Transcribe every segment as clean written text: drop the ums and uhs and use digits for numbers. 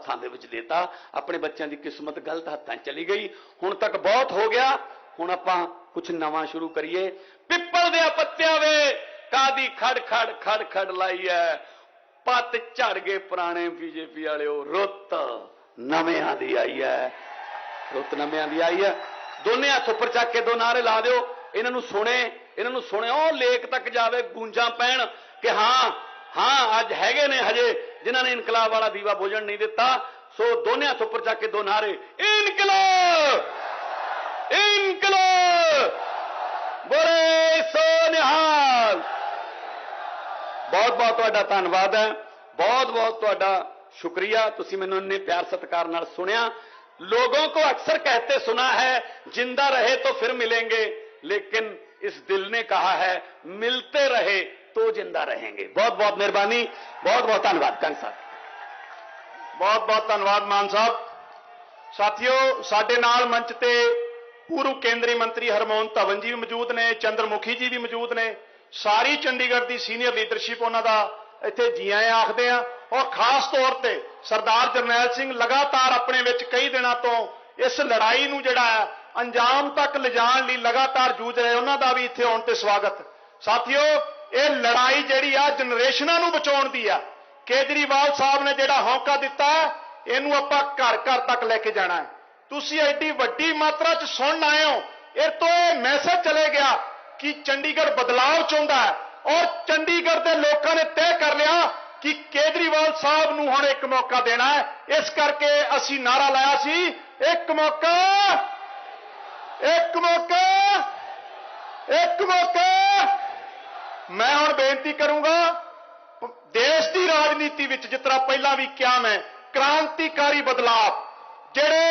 हत्थों के विच देता, अपने बच्चों की किस्मत गलत हत्थों चली गई। हुण तक बहुत हो गया, हुण आपां कुछ नवां शुरू करिए। पिपल दे पत्तियां वे कादी खड़ खड़ खड़ खड़ लाई है, पत झड़ गए पुराने बीजेपी वाले, रुत नविआं दी आई है, रुत नविआं दी आई है। दोने हथ उपर चक के दो नारे ला दो, इन्हां नूं सुणे ओ लेक तक जावे, गूंजा पैण कि हाँ हाँ अज हैगे ने हजे जिन्हां ने इनकलाब वाला दीवा बुझण नहीं दिता। सो दोने हथ उपर चक के दो नारे, इनकलाब इनकलाब, बोले सो निहाल। बहुत बहुत तुहाडा धन्नवाद है, बहुत बहुत तुहाडा शुक्रिया, तुसीं मैनूं इन्ने प्यार सत्कार नाल सुनिया। लोगों को अक्सर कहते सुना है जिंदा रहे तो फिर मिलेंगे, लेकिन इस दिल ने कहा है मिलते रहे तो जिंदा रहेंगे। बहुत बहुत मेहरबानी, बहुत बहुत धन्यवाद कंग साहब, बहुत बहुत धन्यवाद मान साहब। साथियों, साडे नाल मंच ते पूर्व केंद्रीय मंत्री हरमोहन धवन जी भी मौजूद ने, चंद्रमुखी जी भी मौजूद ने, सारी चंडीगढ़ की सीनियर लीडरशिप उन्हां दा इत्थे जी आया आखदे आ। और खास तौर पे सरदार जरनैल सिंह लगातार अपने विच कई दिनों तो इस लड़ाई नूं जिहड़ा है अंजाम तक लिजाण लई लगातार जूझ रहे, उन्हां दा भी इत्थे आउण ते स्वागत। साथियों, ये लड़ाई जिहड़ी आ जनरेशनां नूं बचाउण दी आ। केजरीवाल साहब ने जिहड़ा हौंका दिता है, इहनूं आपां घर घर तक लेके जाना है। तुसीं एडी वड्डी मात्रा च सुण आए हो, इह तो यह मैसेज चले गया कि चंडीगढ़ बदलाव चाहुंदा है, और चंडीगढ़ के लोगों ने तय कर लिया कि केजरीवाल साहब नूं हुण एक मौका देना है। इस करके असीं नारा लाया सी, एक मौका एक मौका एक मौका। मैं हुण बेनती करूंगा, देश की राजनीति विच जिस तरह पहला भी किया मैं, क्रांतिकारी बदलाव, जिहड़े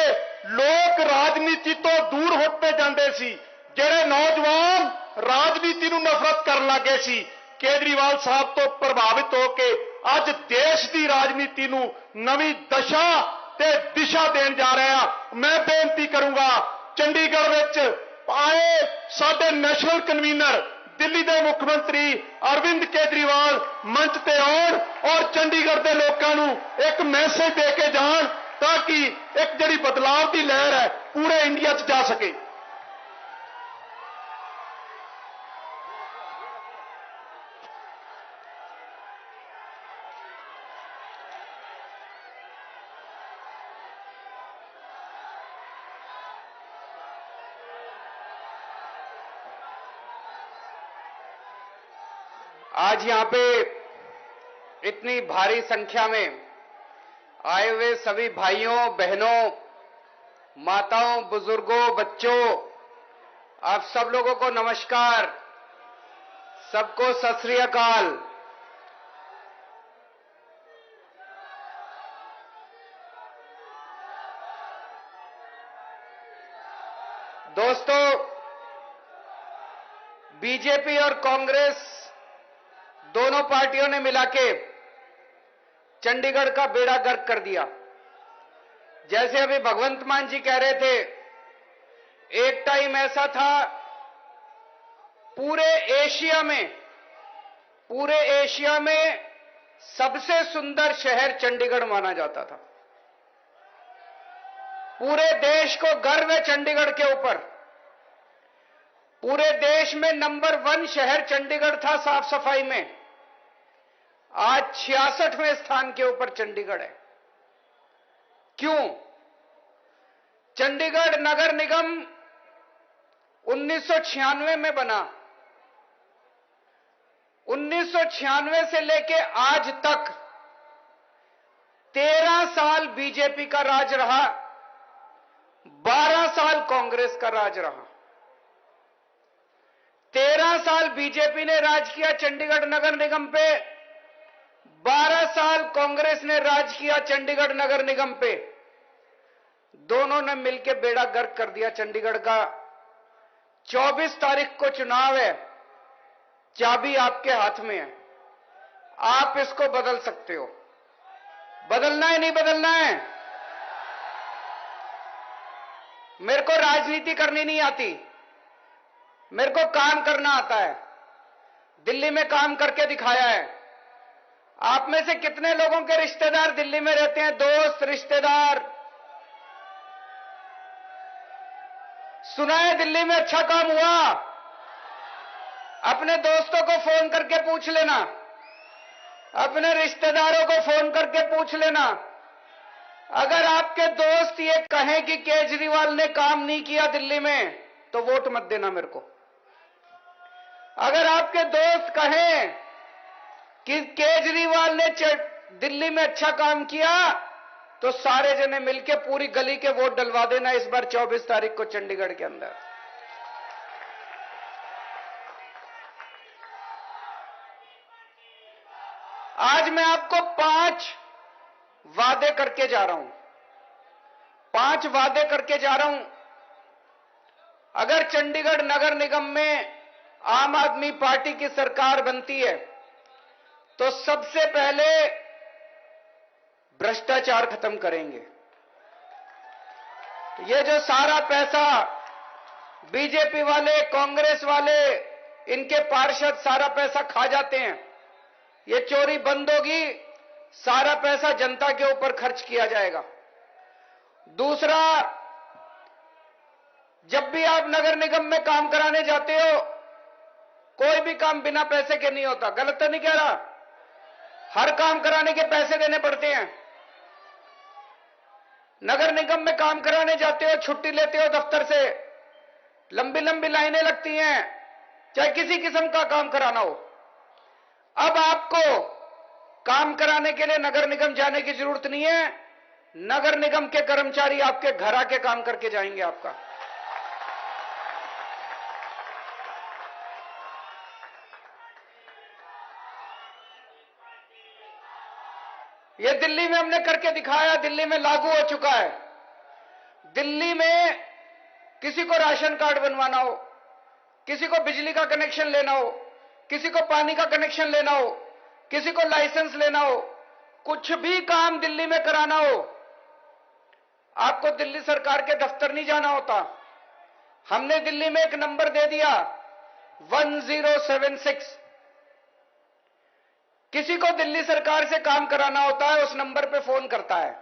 लोग राजनीति तो दूर होते जांदे सी, जिहड़े नौजवान राजनीति नूं नफरत करन लगे सी, केजरीवाल साहब तो प्रभावित होकर अज देश की राजनीति नूं नवी दशा ते दिशा देण जा रहे हैं। मैं बेनती करूंगा, चंडीगढ़ विच आए साडे नेशनल कन्वीनर दिल्ली के मुख्यमंत्री अरविंद केजरीवाल मंच ते आउण और चंडीगढ़ के लोगों नूं एक मैसेज दे के जाण, ताकि एक जिहड़ी बदलाव की लहर है पूरे इंडिया च जा सके। आज यहां पे इतनी भारी संख्या में आए हुए सभी भाइयों बहनों, माताओं, बुजुर्गों, बच्चों, आप सब लोगों को नमस्कार, सबको सत श्री अकाल। दोस्तों, बीजेपी और कांग्रेस दोनों पार्टियों ने मिलाके चंडीगढ़ का बेड़ा गर्क कर दिया। जैसे अभी भगवंत मान जी कह रहे थे, एक टाइम ऐसा था पूरे एशिया में सबसे सुंदर शहर चंडीगढ़ माना जाता था। पूरे देश को गर्व है चंडीगढ़ के ऊपर। पूरे देश में नंबर 1 शहर चंडीगढ़ था साफ सफाई में। आज 66वें स्थान के ऊपर चंडीगढ़ है। क्यों? चंडीगढ़ नगर निगम 1996 में बना। 1996 से लेके आज तक 13 साल बीजेपी का राज रहा, 12 साल कांग्रेस का राज रहा। 13 साल बीजेपी ने राज किया चंडीगढ़ नगर निगम पे, 12 साल कांग्रेस ने राज किया चंडीगढ़ नगर निगम पे। दोनों ने मिलकर बेड़ा गर्क कर दिया चंडीगढ़ का। 24 तारीख को चुनाव है, चाबी आपके हाथ में है, आप इसको बदल सकते हो। बदलना है नहीं बदलना है? मेरे को राजनीति करनी नहीं आती, मेरे को काम करना आता है। दिल्ली में काम करके दिखाया है, आप में से कितने लोगों के रिश्तेदार दिल्ली में रहते हैं? दोस्त, रिश्तेदार? सुना है दिल्ली में अच्छा काम हुआ? अपने दोस्तों को फोन करके पूछ लेना, अपने रिश्तेदारों को फोन करके पूछ लेना। अगर आपके दोस्त ये कहें कि केजरीवाल ने काम नहीं किया दिल्ली में, तो वोट मत देना मेरे को। अगर आपके दोस्त कहें कि केजरीवाल ने दिल्ली में अच्छा काम किया, तो सारे जने मिलके पूरी गली के वोट डलवा देना इस बार 24 तारीख को चंडीगढ़ के अंदर। आज मैं आपको 5 वादे करके जा रहा हूं, 5 वादे करके जा रहा हूं। अगर चंडीगढ़ नगर निगम में आम आदमी पार्टी की सरकार बनती है, तो सबसे पहले भ्रष्टाचार खत्म करेंगे। ये जो सारा पैसा बीजेपी वाले, कांग्रेस वाले, इनके पार्षद सारा पैसा खा जाते हैं, ये चोरी बंद होगी, सारा पैसा जनता के ऊपर खर्च किया जाएगा। दूसरा, जब भी आप नगर निगम में काम कराने जाते हो, कोई भी काम बिना पैसे के नहीं होता। गलत तो नहीं कह रहा? हर काम कराने के पैसे देने पड़ते हैं। नगर निगम में काम कराने जाते हो, छुट्टी लेते हो दफ्तर से, लंबी लंबी लाइनें लगती हैं, चाहे किसी किस्म का काम कराना हो। अब आपको काम कराने के लिए नगर निगम जाने की जरूरत नहीं है, नगर निगम के कर्मचारी आपके घर आके काम करके जाएंगे आपका। ये दिल्ली में हमने करके दिखाया, दिल्ली में लागू हो चुका है। दिल्ली में किसी को राशन कार्ड बनवाना हो, किसी को बिजली का कनेक्शन लेना हो, किसी को पानी का कनेक्शन लेना हो, किसी को लाइसेंस लेना हो, कुछ भी काम दिल्ली में कराना हो, आपको दिल्ली सरकार के दफ्तर नहीं जाना होता। हमने दिल्ली में एक नंबर दे दिया 1076। किसी को दिल्ली सरकार से काम कराना होता है, उस नंबर पे फोन करता है,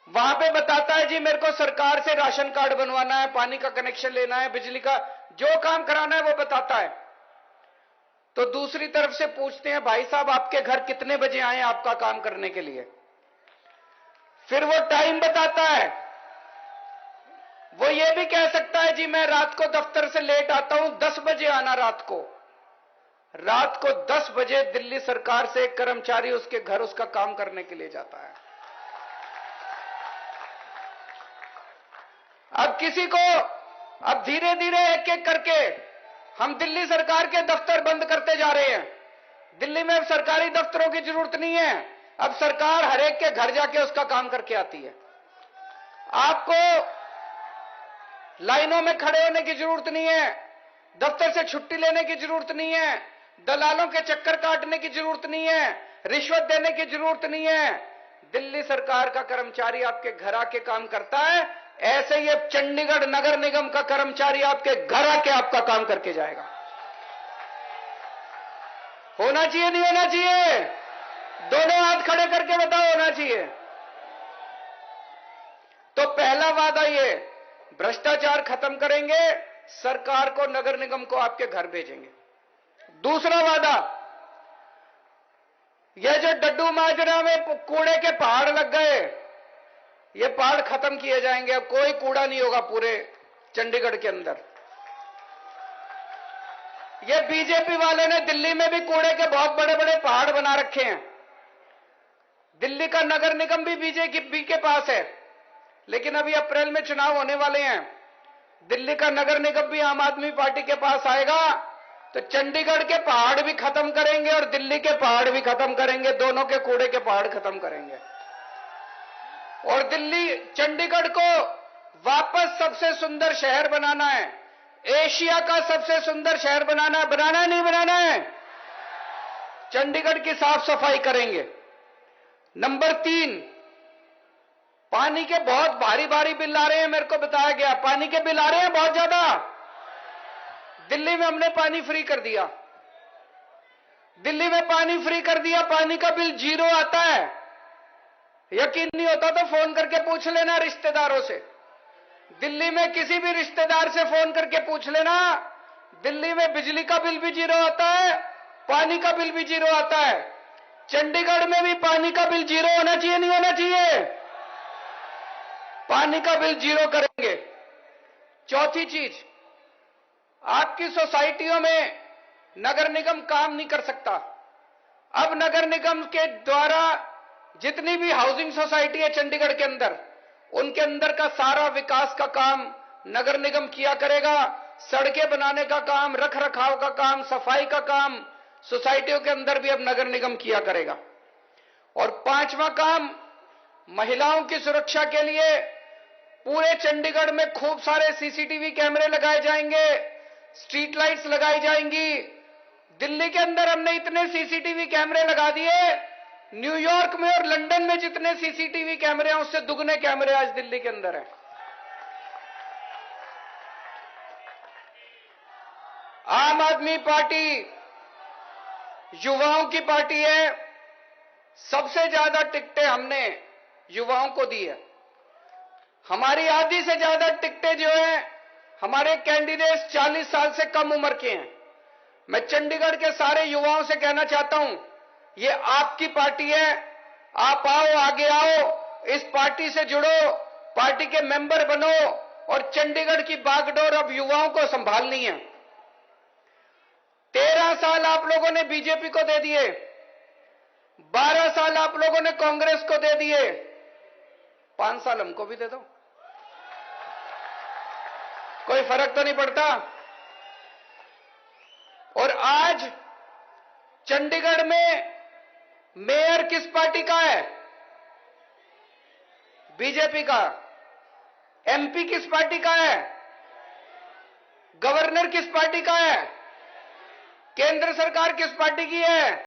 वहां पे बताता है जी मेरे को सरकार से राशन कार्ड बनवाना है, पानी का कनेक्शन लेना है, बिजली का जो काम कराना है वो बताता है। तो दूसरी तरफ से पूछते हैं भाई साहब आपके घर कितने बजे आए आपका काम करने के लिए, फिर वो टाइम बताता है। वो ये भी कह सकता है जी मैं रात को दफ्तर से लेट आता हूं, 10 बजे आना रात को। रात को 10 बजे दिल्ली सरकार से एक कर्मचारी उसके घर उसका काम करने के लिए जाता है। अब किसी को, अब धीरे धीरे एक एक करके हम दिल्ली सरकार के दफ्तर बंद करते जा रहे हैं। दिल्ली में अब सरकारी दफ्तरों की जरूरत नहीं है, अब सरकार हर एक के घर जाके उसका काम करके आती है। आपको लाइनों में खड़े होने की जरूरत नहीं है, दफ्तर से छुट्टी लेने की जरूरत नहीं है, दलालों के चक्कर काटने की जरूरत नहीं है, रिश्वत देने की जरूरत नहीं है। दिल्ली सरकार का कर्मचारी आपके घर आके काम करता है, ऐसे ही अब चंडीगढ़ नगर निगम का कर्मचारी आपके घर आके आपका काम करके जाएगा। होना चाहिए नहीं होना चाहिए? दोनों हाथ खड़े करके बताओ, होना चाहिए। तो पहला वादा ये, भ्रष्टाचार खत्म करेंगे, सरकार को, नगर निगम को आपके घर भेजेंगे। दूसरा वादा, यह जो डड्डू माजरा में कूड़े के पहाड़ लग गए, ये पहाड़ खत्म किए जाएंगे। अब कोई कूड़ा नहीं होगा पूरे चंडीगढ़ के अंदर। ये बीजेपी वाले ने दिल्ली में भी कूड़े के बहुत बड़े बड़े पहाड़ बना रखे हैं। दिल्ली का नगर निगम भी बीजेपी के पास है, लेकिन अभी अप्रैल में चुनाव होने वाले हैं। दिल्ली का नगर निगम भी आम आदमी पार्टी के पास आएगा, तो चंडीगढ़ के पहाड़ भी खत्म करेंगे और दिल्ली के पहाड़ भी खत्म करेंगे, दोनों के कूड़े के पहाड़ खत्म करेंगे। और दिल्ली, चंडीगढ़ को वापस सबसे सुंदर शहर बनाना है, एशिया का सबसे सुंदर शहर बनाना है। बनाना है नहीं बनाना है? चंडीगढ़ की साफ सफाई करेंगे। नंबर 3, पानी के बहुत भारी भारी बिल आ रहे हैं, मेरे को बताया गया पानी के बिल आ रहे हैं बहुत ज्यादा। दिल्ली में हमने पानी फ्री कर दिया। दिल्ली में पानी फ्री कर दिया, पानी का बिल 0 आता है। यकीन नहीं होता तो फोन करके पूछ लेना रिश्तेदारों से। दिल्ली में किसी भी रिश्तेदार से फोन करके पूछ लेना, दिल्ली में बिजली का बिल भी 0 आता है, पानी का बिल भी 0 आता है। चंडीगढ़ में भी पानी का बिल 0 होना चाहिए, नहीं होना चाहिए? पानी का बिल 0 करेंगे। चौथी चीज, आपकी सोसाइटियों में नगर निगम काम नहीं कर सकता। अब नगर निगम के द्वारा जितनी भी हाउसिंग सोसाइटी है चंडीगढ़ के अंदर, उनके अंदर का सारा विकास का काम नगर निगम किया करेगा। सड़कें बनाने का काम, रख रखाव का काम, सफाई का काम सोसाइटियों के अंदर भी अब नगर निगम किया करेगा। और पांचवा काम, महिलाओं की सुरक्षा के लिए पूरे चंडीगढ़ में खूब सारे सीसीटीवी कैमरे लगाए जाएंगे, स्ट्रीट लाइट्स लगाई जाएंगी। दिल्ली के अंदर हमने इतने सीसीटीवी कैमरे लगा दिए, न्यूयॉर्क में और लंदन में जितने सीसीटीवी कैमरे हैं उससे दुगने कैमरे आज दिल्ली के अंदर हैं। आम आदमी पार्टी युवाओं की पार्टी है। सबसे ज्यादा टिकटें हमने युवाओं को दी है। हमारी आधी से ज्यादा टिकटें जो है हमारे कैंडिडेट्स 40 साल से कम उम्र के हैं। मैं चंडीगढ़ के सारे युवाओं से कहना चाहता हूं, ये आपकी पार्टी है, आप आओ, आगे आओ, इस पार्टी से जुड़ो, पार्टी के मेंबर बनो और चंडीगढ़ की बागडोर अब युवाओं को संभालनी है। 13 साल आप लोगों ने बीजेपी को दे दिए, 12 साल आप लोगों ने कांग्रेस को दे दिए, 5 साल हमको भी दे दो, कोई फर्क तो नहीं पड़ता। और आज चंडीगढ़ में मेयर किस पार्टी का है? बीजेपी का। एमपी किस पार्टी का है? गवर्नर किस पार्टी का है? केंद्र सरकार किस पार्टी की है?